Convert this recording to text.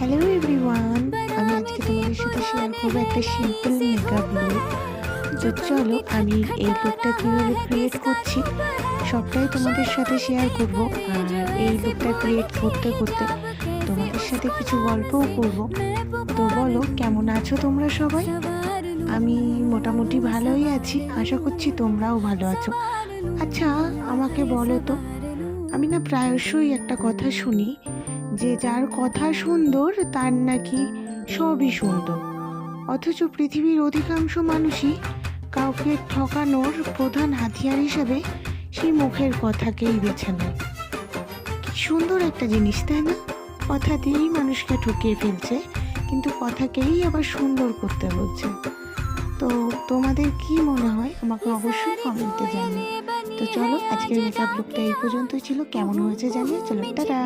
Hello everyone, আমি আজকে তোমাদের সাথে শেয়ার করবো একটা সিম্পল মেকআপ লুক। তো চলো আমি এই লুকটা কীভাবে ক্রিয়েট করছি সবটাই তোমাদের সাথে শেয়ার করব। আর এই লুকটা ক্রিয়েট করতে করতে তোমাদের সাথে কিছু গল্পও করব। তো বলো, কেমন আছো তোমরা সবাই? আমি মোটামুটি ভালোই আছি, আশা করছি তোমরাও ভালো আছো। আচ্ছা আমাকে বলো তো, আমি না প্রায়শই একটা কথা শুনি যে যার কথা সুন্দর তার নাকি সবই সুন্দর, অথচ পৃথিবীর অধিকাংশ মানুষই কাউকে ঠকানোর প্রধান হাতিয়ার হিসেবে সেই মুখের কথাকেই বেছে নেয়। কি সুন্দর একটা জিনিস, তাই না? কথা দিয়েই মানুষকে ঠকিয়ে ফেলছে, কিন্তু কথাকেই আবার সুন্দর করতে বলছে। তো তোমাদের কি মনে হয় আমাকে অবশ্যই কমেন্টে জানিও। তো চলো আজকের মেকআপ লুকটা এই পর্যন্তই ছিল, কেমন হয়েছে জানিয়ে চলো টাটা।